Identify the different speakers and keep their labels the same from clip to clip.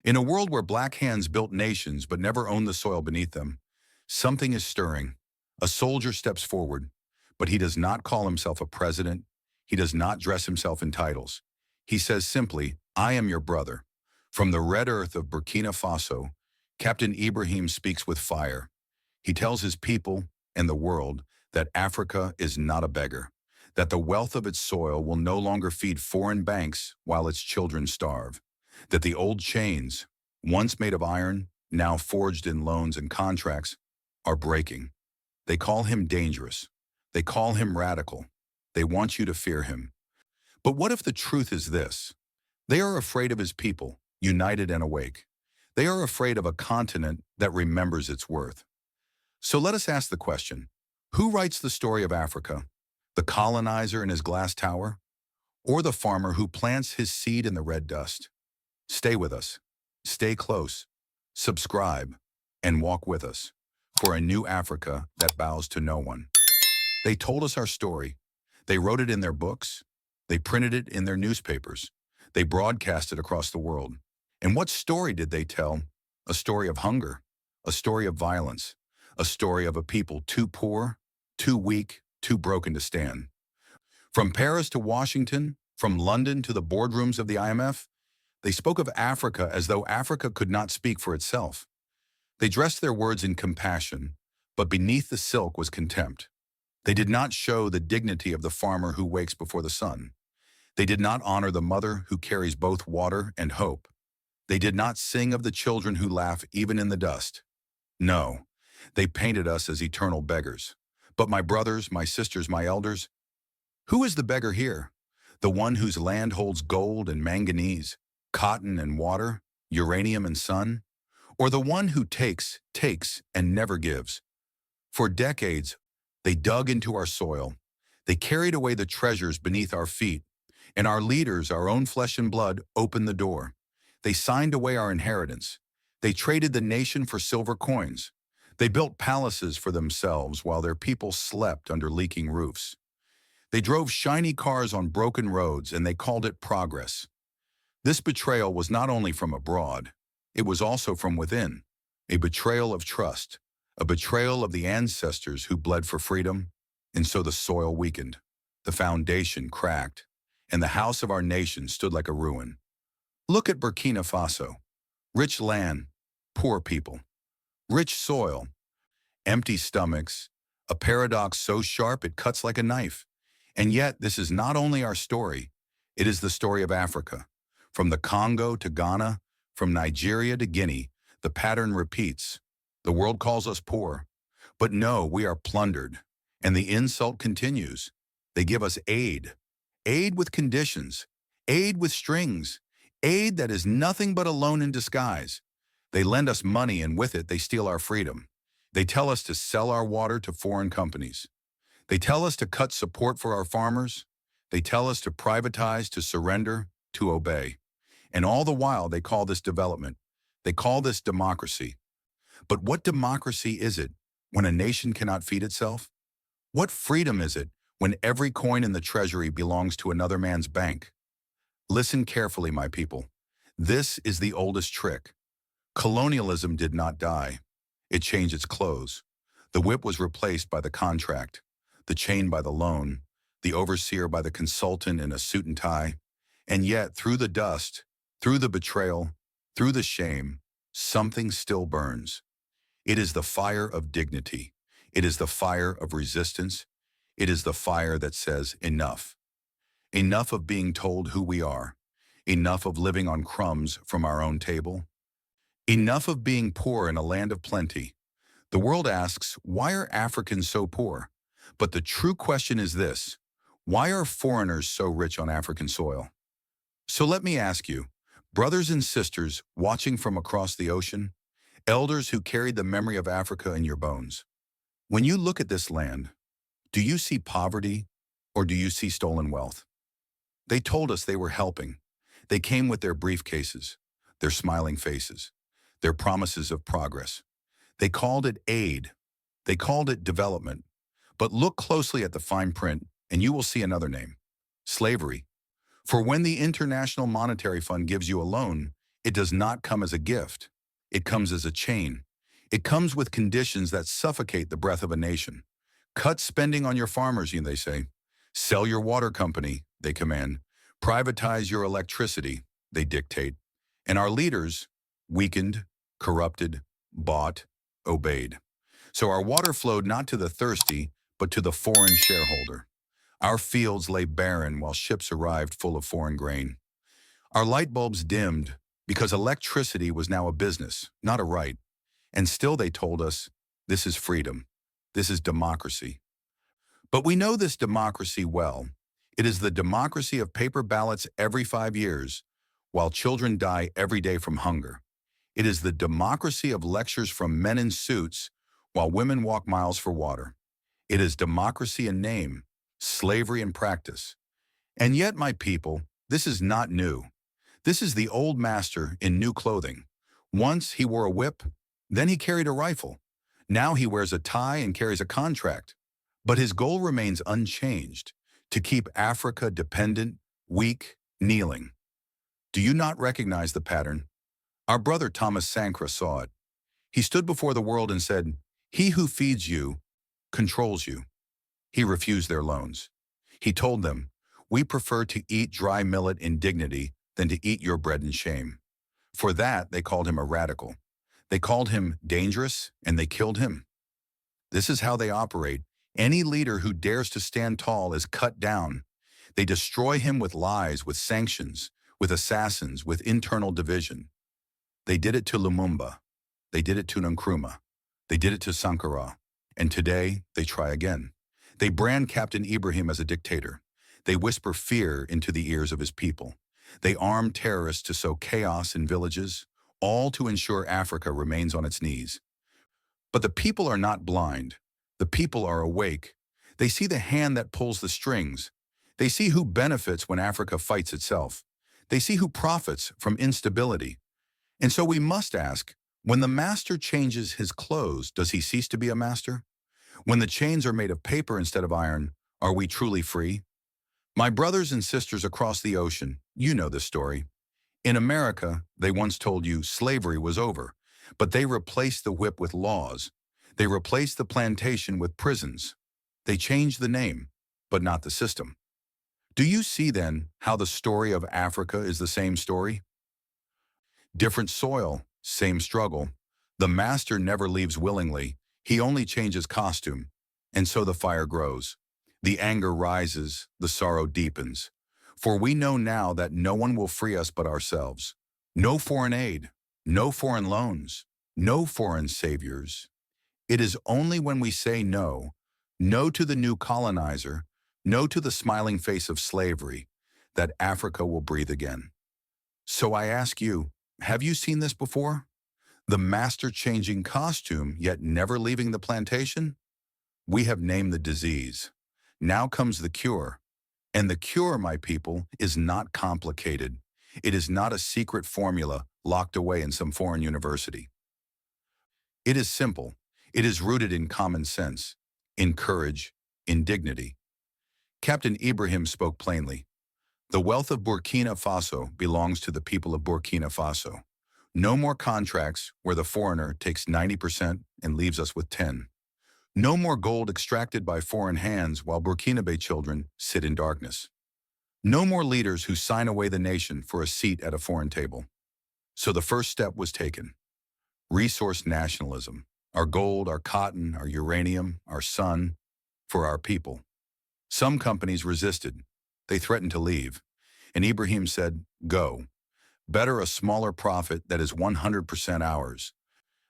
Speaker 1: In a world where black hands built nations but never owned the soil beneath them, something is stirring. A soldier steps forward, but he does not call himself a president. He does not dress himself in titles. He says simply, "I am your brother." From the red earth of Burkina Faso, Captain Ibrahim speaks with fire. He tells his people and the world that Africa is not a beggar, that the wealth of its soil will no longer feed foreign banks while its children starve, that the old chains, once made of iron, now forged in loans and contracts, are breaking. They call him dangerous. They call him radical. They want you to fear him. But what if the truth is this? They are afraid of his people, united and awake. They are afraid of a continent that remembers its worth. So let us ask the question, who writes the story of Africa? The colonizer in his glass tower? Or the farmer who plants his seed in the red dust? Stay with us. Stay close. Subscribe and walk with us for a new Africa that bows to no one. They told us our story. They wrote it in their books. They printed it in their newspapers. They broadcast it across the world. And what story did they tell? A story of hunger, a story of violence, a story of a people too poor, too weak, too broken to stand. From Paris to Washington, from London to the boardrooms of the IMF, they spoke of Africa as though Africa could not speak for itself. They dressed their words in compassion, but beneath the silk was contempt. They did not show the dignity of the farmer who wakes before the sun. They did not honor the mother who carries both water and hope. They did not sing of the children who laugh even in the dust. No, they painted us as eternal beggars. But my brothers, my sisters, my elders, who is the beggar here? The one whose land holds gold and manganese, cotton and water, uranium and sun? Or the one who takes, and never gives? For decades, they dug into our soil. They carried away the treasures beneath our feet, and our leaders, our own flesh and blood, opened the door. They signed away our inheritance. They traded the nation for silver coins. They built palaces for themselves while their people slept under leaking roofs. They drove shiny cars on broken roads, and they called it progress. This betrayal was not only from abroad, it was also from within, a betrayal of trust, a betrayal of the ancestors who bled for freedom, and so the soil weakened, the foundation cracked, and the house of our nation stood like a ruin. Look at Burkina Faso. Rich land, poor people. Rich soil, empty stomachs, a paradox so sharp it cuts like a knife. And yet, this is not only our story, it is the story of Africa. From the Congo to Ghana, from Nigeria to Guinea, the pattern repeats. The world calls us poor. But no, we are plundered. And the insult continues. They give us aid. Aid with conditions. Aid with strings. Aid that is nothing but a loan in disguise. They lend us money, and with it, they steal our freedom. They tell us to sell our water to foreign companies. They tell us to cut support for our farmers. They tell us to privatize, to surrender, to obey. And all the while, they call this development. They call this democracy. But what democracy is it when a nation cannot feed itself? What freedom is it when every coin in the treasury belongs to another man's bank? Listen carefully, my people. This is the oldest trick. Colonialism did not die. It changed its clothes. The whip was replaced by the contract, the chain by the loan, the overseer by the consultant in a suit and tie. And yet, through the dust, through the betrayal, through the shame, something still burns. It is the fire of dignity. It is the fire of resistance. It is the fire that says enough. Enough of being told who we are. Enough of living on crumbs from our own table. Enough of being poor in a land of plenty. The world asks, why are Africans so poor? But the true question is this: why are foreigners so rich on African soil? So let me ask you, brothers and sisters watching from across the ocean, elders who carried the memory of Africa in your bones, when you look at this land, do you see poverty or do you see stolen wealth? They told us they were helping. They came with their briefcases, their smiling faces, their promises of progress. They called it aid. They called it development. But look closely at the fine print and you will see another name: slavery. For when the International Monetary Fund gives you a loan, It does not come as a gift. It comes as a chain. It comes with conditions that suffocate the breath of a nation. Cut spending on your farmers, they say. Sell your water company, they command. Privatize your electricity, they dictate. And our leaders, weakened, corrupted, bought, obeyed. So our water flowed not to the thirsty, but to the foreign shareholder. Our fields lay barren while ships arrived full of foreign grain. Our light bulbs dimmed because electricity was now a business, not a right. And still they told us, this is freedom. This is democracy. But we know this democracy well. It is the democracy of paper ballots every 5 years, while children die every day from hunger. It is the democracy of lectures from men in suits, while women walk miles for water. It is democracy in name, slavery in practice. And yet, my people, this is not new. This is the old master in new clothing. Once he wore a whip, then he carried a rifle. Now he wears a tie and carries a contract. But his goal remains unchanged, to keep Africa dependent, weak, kneeling. Do you not recognize the pattern? Our brother Thomas Sankara saw it. He stood before the world and said, "He who feeds you controls you." He refused their loans. He told them, "We prefer to eat dry millet in dignity than to eat your bread in shame." For that, they called him a radical. They called him dangerous, and they killed him. This is how they operate. Any leader who dares to stand tall is cut down. They destroy him with lies, with sanctions, with assassins, with internal division. They did it to Lumumba. They did it to Nkrumah. They did it to Sankara. And today, they try again. They brand Captain Ibrahim as a dictator. They whisper fear into the ears of his people. They arm terrorists to sow chaos in villages, all to ensure Africa remains on its knees. But the people are not blind. The people are awake. They see the hand that pulls the strings. They see who benefits when Africa fights itself. They see who profits from instability. And so we must ask, when the master changes his clothes, does he cease to be a master? When the chains are made of paper instead of iron, are we truly free? My brothers and sisters across the ocean, you know this story. In America, they once told you slavery was over, but they replaced the whip with laws. They replaced the plantation with prisons. They changed the name, but not the system. Do you see then how the story of Africa is the same story? Different soil, same struggle. The master never leaves willingly. He only changes costume. And so the fire grows. The anger rises, the sorrow deepens. For we know now that no one will free us but ourselves. No foreign aid, no foreign loans, no foreign saviors. It is only when we say no, no to the new colonizer, no to the smiling face of slavery, that Africa will breathe again. So I ask you, have you seen this before? The master changing costume, yet never leaving the plantation? We have named the disease. Now comes the cure. And the cure, my people, is not complicated. It is not a secret formula locked away in some foreign university. It is simple. It is rooted in common sense, in courage, in dignity. Captain Ibrahim spoke plainly. The wealth of Burkina Faso belongs to the people of Burkina Faso. No more contracts where the foreigner takes 90% and leaves us with 10. No more gold extracted by foreign hands while Burkinabe children sit in darkness. No more leaders who sign away the nation for a seat at a foreign table. So the first step was taken. Resource nationalism. Our gold, our cotton, our uranium, our sun, for our people. Some companies resisted. They threatened to leave. And Ibrahim said, go. Better a smaller profit that is 100% ours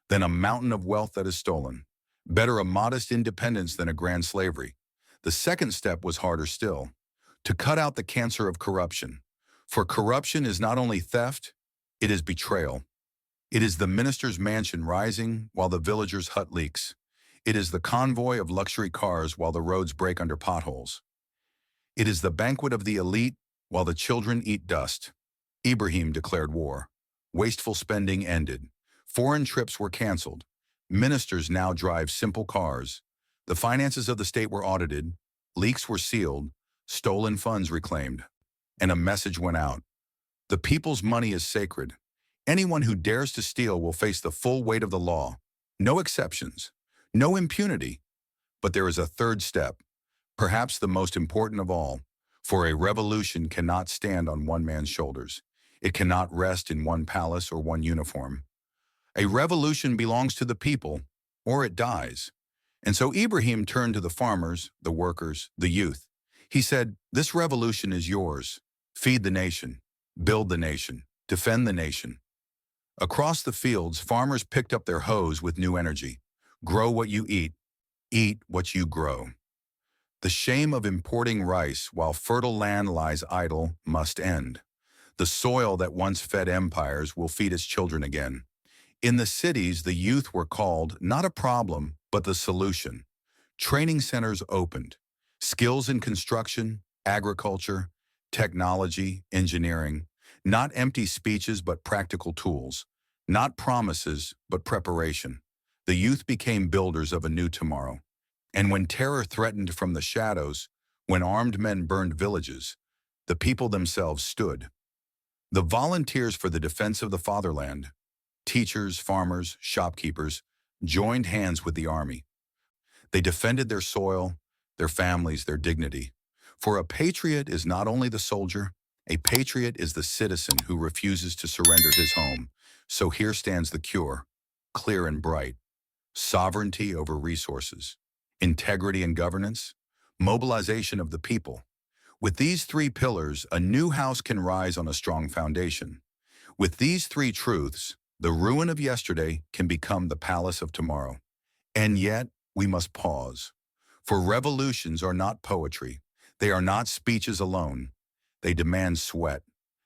Speaker 1: than a mountain of wealth that is stolen. Better a modest independence than a grand slavery. The second step was harder still, to cut out the cancer of corruption. For corruption is not only theft, it is betrayal. It is the minister's mansion rising while the villager's hut leaks. It is the convoy of luxury cars while the roads break under potholes. It is the banquet of the elite while the children eat dust. Ibrahim declared war. Wasteful spending ended. Foreign trips were canceled. Ministers now drive simple cars. The finances of the state were audited. Leaks were sealed. Stolen funds reclaimed. And a message went out. The people's money is sacred. Anyone who dares to steal will face the full weight of the law. No exceptions. No impunity. But there is a third step, perhaps the most important of all, for a revolution cannot stand on one man's shoulders. It cannot rest in one palace or one uniform. A revolution belongs to the people, or it dies. And so Ibrahim turned to the farmers, the workers, the youth. He said, "This revolution is yours. Feed the nation, build the nation, defend the nation." Across the fields, farmers picked up their hoes with new energy. Grow what you eat what you grow. The shame of importing rice while fertile land lies idle must end. The soil that once fed empires will feed its children again. In the cities, the youth were called not a problem, but the solution. Training centers opened. Skills in construction, agriculture, technology, engineering. Not empty speeches, but practical tools. Not promises, but preparation. The youth became builders of a new tomorrow. And when terror threatened from the shadows, when armed men burned villages, the people themselves stood. The volunteers for the defense of the fatherland, teachers, farmers, shopkeepers, joined hands with the army. They defended their soil, their families, their dignity. For a patriot is not only the soldier, a patriot is the citizen who refuses to surrender his home. So here stands the cure, clear and bright. Sovereignty over resources, integrity and governance, mobilization of the people. With these three pillars, a new house can rise on a strong foundation. With these three truths, the ruin of yesterday can become the palace of tomorrow. And yet, we must pause. For revolutions are not poetry. They are not speeches alone. They demand sweat.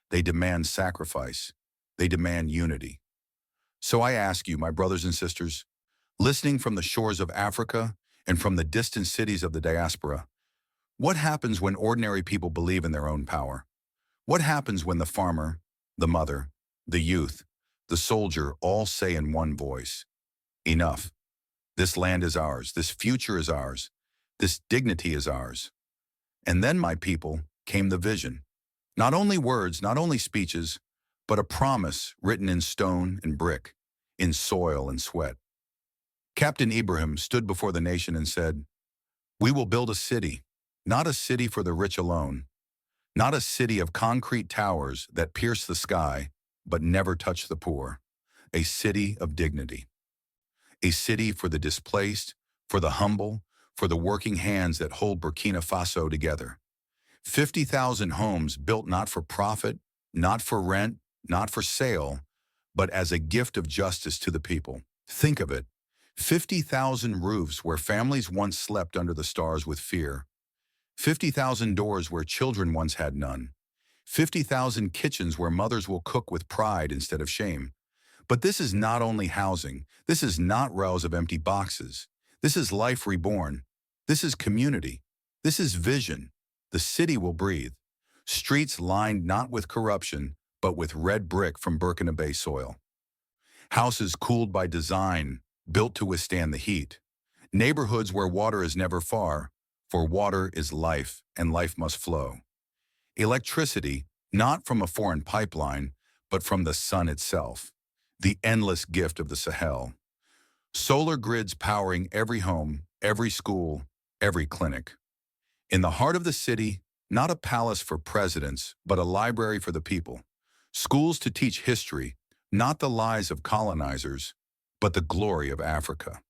Speaker 1: They demand sacrifice. They demand unity. So I ask you, my brothers and sisters, listening from the shores of Africa and from the distant cities of the diaspora, what happens when ordinary people believe in their own power? What happens when the farmer, the mother, the youth, the soldier all say in one voice, "Enough. This land is ours. This future is ours. This dignity is ours." And then, my people, came the vision. Not only words, not only speeches, but a promise written in stone and brick, in soil and sweat. Captain Ibrahim stood before the nation and said, "We will build a city, not a city for the rich alone, not a city of concrete towers that pierce the sky but never touch the poor, a city of dignity, a city for the displaced, for the humble, for the working hands that hold Burkina Faso together. 50,000 homes built not for profit, not for rent, not for sale, but as a gift of justice to the people. Think of it. 50,000 roofs where families once slept under the stars with fear. 50,000 doors where children once had none. 50,000 kitchens where mothers will cook with pride instead of shame. But this is not only housing. This is not rows of empty boxes. This is life reborn. This is community. This is vision. The city will breathe. Streets lined not with corruption, but with red brick from Burkina Faso soil. Houses cooled by design, built to withstand the heat. Neighborhoods where water is never far, for water is life and life must flow. Electricity, not from a foreign pipeline, but from the sun itself, the endless gift of the Sahel. Solar grids powering every home, every school, every clinic. In the heart of the city, not a palace for presidents, but a library for the people. Schools to teach history, not the lies of colonizers, but the glory of Africa.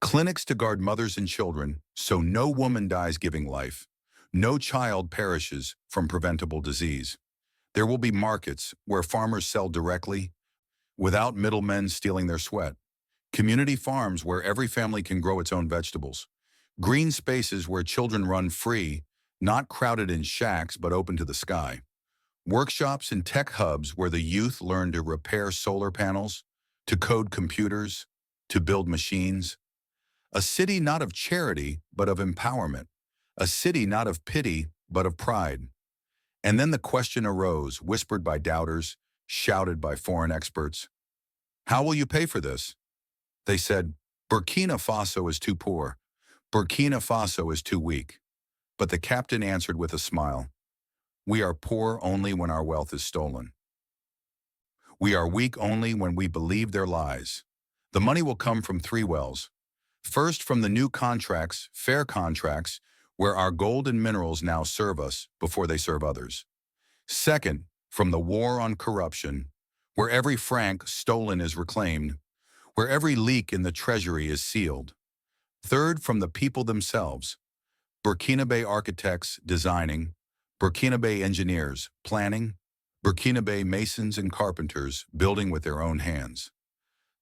Speaker 1: Clinics to guard mothers and children, so no woman dies giving life. No child perishes from preventable disease. There will be markets where farmers sell directly, without middlemen stealing their sweat. Community farms where every family can grow its own vegetables. Green spaces where children run free, not crowded in shacks but open to the sky. Workshops and tech hubs where the youth learn to repair solar panels, to code computers, to build machines. A city not of charity, but of empowerment. A city not of pity, but of pride. And then the question arose, whispered by doubters, shouted by foreign experts. How will you pay for this? They said, Burkina Faso is too poor. Burkina Faso is too weak. But the captain answered with a smile, we are poor only when our wealth is stolen. We are weak only when we believe their lies. The money will come from three wells. First, from the new contracts, fair contracts, where our gold and minerals now serve us before they serve others. Second, from the war on corruption, where every franc stolen is reclaimed, where every leak in the treasury is sealed. Third, from the people themselves, Burkinabe architects designing, Burkinabe engineers planning, Burkinabe masons and carpenters building with their own hands.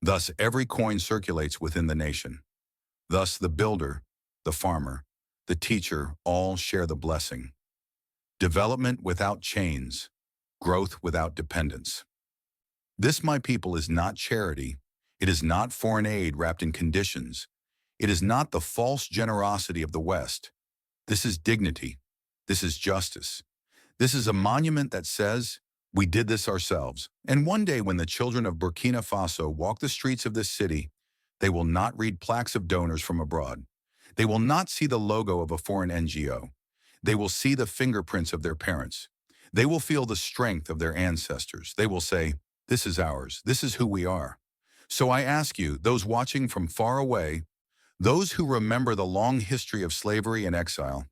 Speaker 1: Thus, every coin circulates within the nation. Thus, the builder, the farmer, the teacher all share the blessing. Development without chains, growth without dependence. This, my people, is not charity. It is not foreign aid wrapped in conditions. It is not the false generosity of the West. This is dignity. This is justice. This is a monument that says, we did this ourselves. And one day when the children of Burkina Faso walk the streets of this city, they will not read plaques of donors from abroad. They will not see the logo of a foreign NGO. They will see the fingerprints of their parents. They will feel the strength of their ancestors. They will say, this is ours. This is who we are. So I ask you, those watching from far away, those who remember the long history of slavery and exile,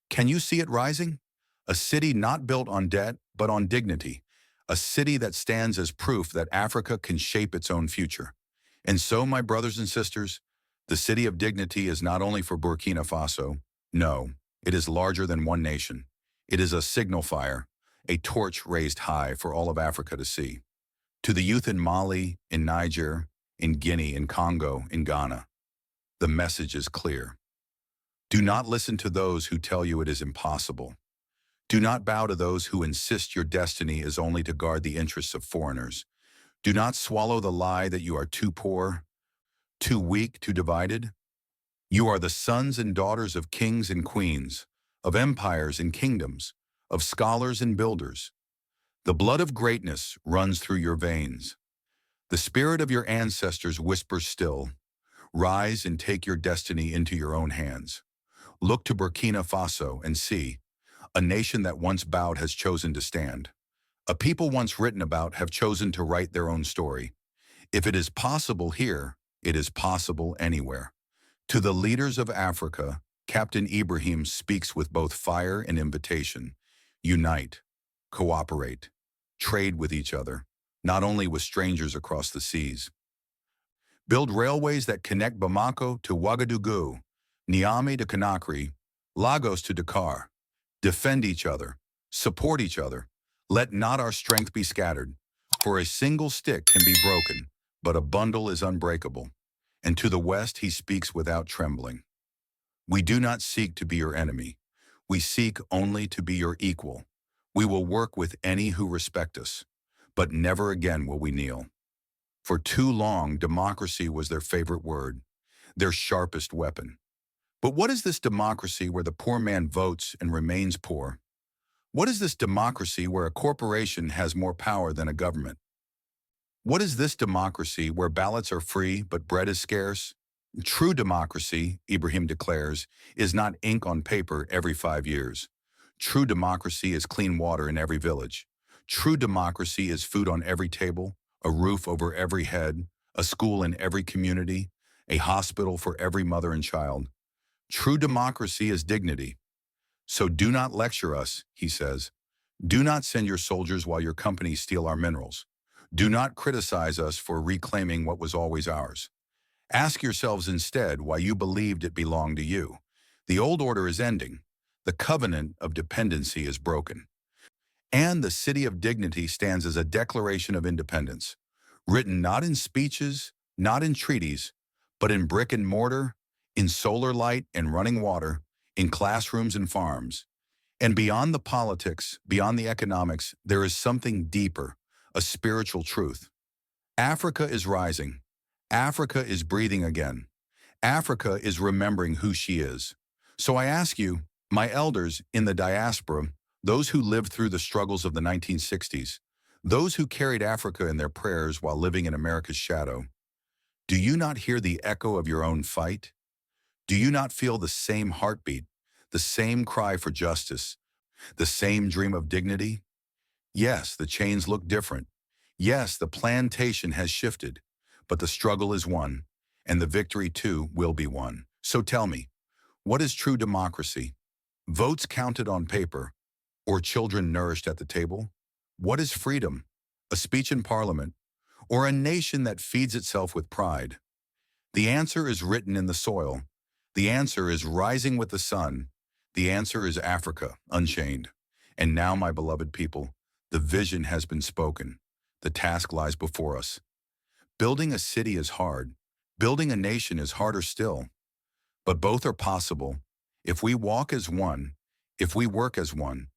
Speaker 1: can you see it rising? A city not built on debt, but on dignity. A city that stands as proof that Africa can shape its own future. And so, my brothers and sisters, the city of dignity is not only for Burkina Faso. No, it is larger than one nation. It is a signal fire, a torch raised high for all of Africa to see. To the youth in Mali, in Niger, in Guinea, in Congo, in Ghana, the message is clear. Do not listen to those who tell you it is impossible. Do not bow to those who insist your destiny is only to guard the interests of foreigners. Do not swallow the lie that you are too poor, too weak, too divided. You are the sons and daughters of kings and queens, of empires and kingdoms, of scholars and builders. The blood of greatness runs through your veins. The spirit of your ancestors whispers still, rise and take your destiny into your own hands. Look to Burkina Faso and see, a nation that once bowed has chosen to stand. A people once written about have chosen to write their own story. If it is possible here, it is possible anywhere. To the leaders of Africa, Captain Ibrahim speaks with both fire and invitation. Unite, cooperate, trade with each other, not only with strangers across the seas. Build railways that connect Bamako to Ouagadougou, Niamey to Conakry, Lagos to Dakar. Defend each other, support each other. Let not our strength be scattered, for a single stick can be broken, but a bundle is unbreakable. And to the West he speaks without trembling. We do not seek to be your enemy. We seek only to be your equal. We will work with any who respect us, but never again will we kneel. For too long, democracy was their favorite word, their sharpest weapon. But what is this democracy where the poor man votes and remains poor? What is this democracy where a corporation has more power than a government? What is this democracy where ballots are free but bread is scarce? True democracy, Ibrahim declares, is not ink on paper every 5 years. True democracy is clean water in every village. True democracy is food on every table, a roof over every head, a school in every community, a hospital for every mother and child. True democracy is dignity. So do not lecture us, he says. Do not send your soldiers while your companies steal our minerals. Do not criticize us for reclaiming what was always ours. Ask yourselves instead why you believed it belonged to you. The old order is ending. The covenant of dependency is broken. And the city of dignity stands as a declaration of independence, written not in speeches, not in treaties, but in brick and mortar, in solar light and running water, in classrooms and farms. And beyond the politics, beyond the economics, there is something deeper, a spiritual truth. Africa is rising. Africa is breathing again. Africa is remembering who she is. So I ask you, my elders in the diaspora, those who lived through the struggles of the 1960s, those who carried Africa in their prayers while living in America's shadow, do you not hear the echo of your own fight? Do you not feel the same heartbeat, the same cry for justice, the same dream of dignity? Yes, the chains look different. Yes, the plantation has shifted, but the struggle is won, and the victory too will be won. So tell me, what is true democracy? Votes counted on paper, or children nourished at the table? What is freedom? A speech in parliament, or a nation that feeds itself with pride? The answer is written in the soil. The answer is rising with the sun. The answer is Africa, unchained. And now, my beloved people, the vision has been spoken. The task lies before us. Building a city is hard. Building a nation is harder still. But both are possible if we walk as one, if we work as one,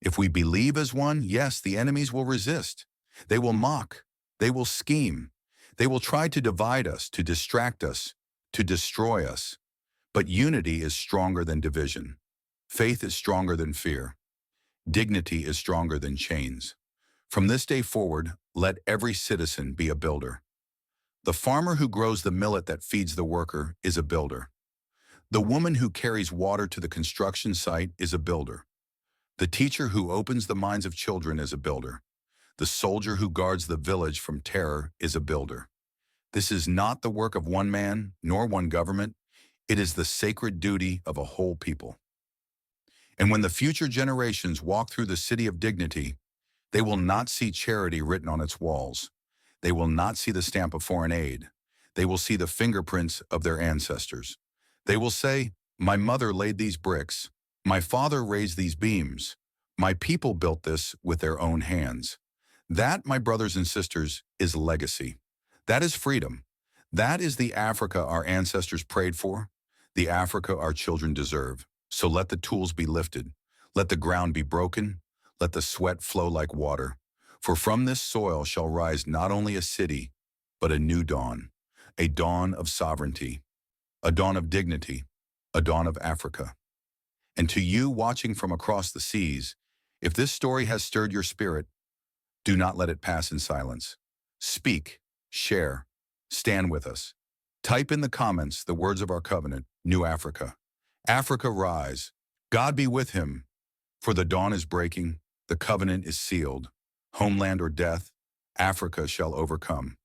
Speaker 1: if we believe as one. Yes, the enemies will resist. They will mock. They will scheme. They will try to divide us, to distract us, to destroy us. But unity is stronger than division. Faith is stronger than fear. Dignity is stronger than chains. From this day forward, let every citizen be a builder. The farmer who grows the millet that feeds the worker is a builder. The woman who carries water to the construction site is a builder. The teacher who opens the minds of children is a builder. The soldier who guards the village from terror is a builder. This is not the work of one man, nor one government. It is the sacred duty of a whole people. And when the future generations walk through the city of dignity, they will not see charity written on its walls. They will not see the stamp of foreign aid. They will see the fingerprints of their ancestors. They will say, "My mother laid these bricks. My father raised these beams. My people built this with their own hands." That, my brothers and sisters, is legacy. That is freedom. That is the Africa our ancestors prayed for, the Africa our children deserve. So let the tools be lifted. Let the ground be broken. Let the sweat flow like water. For from this soil shall rise not only a city, but a new dawn, a dawn of sovereignty, a dawn of dignity, a dawn of Africa. And to you watching from across the seas, if this story has stirred your spirit, do not let it pass in silence. Speak, share, stand with us. Type in the comments the words of our covenant, New Africa. Africa rise. God be with him. For the dawn is breaking, the covenant is sealed. Homeland or death, Africa shall overcome.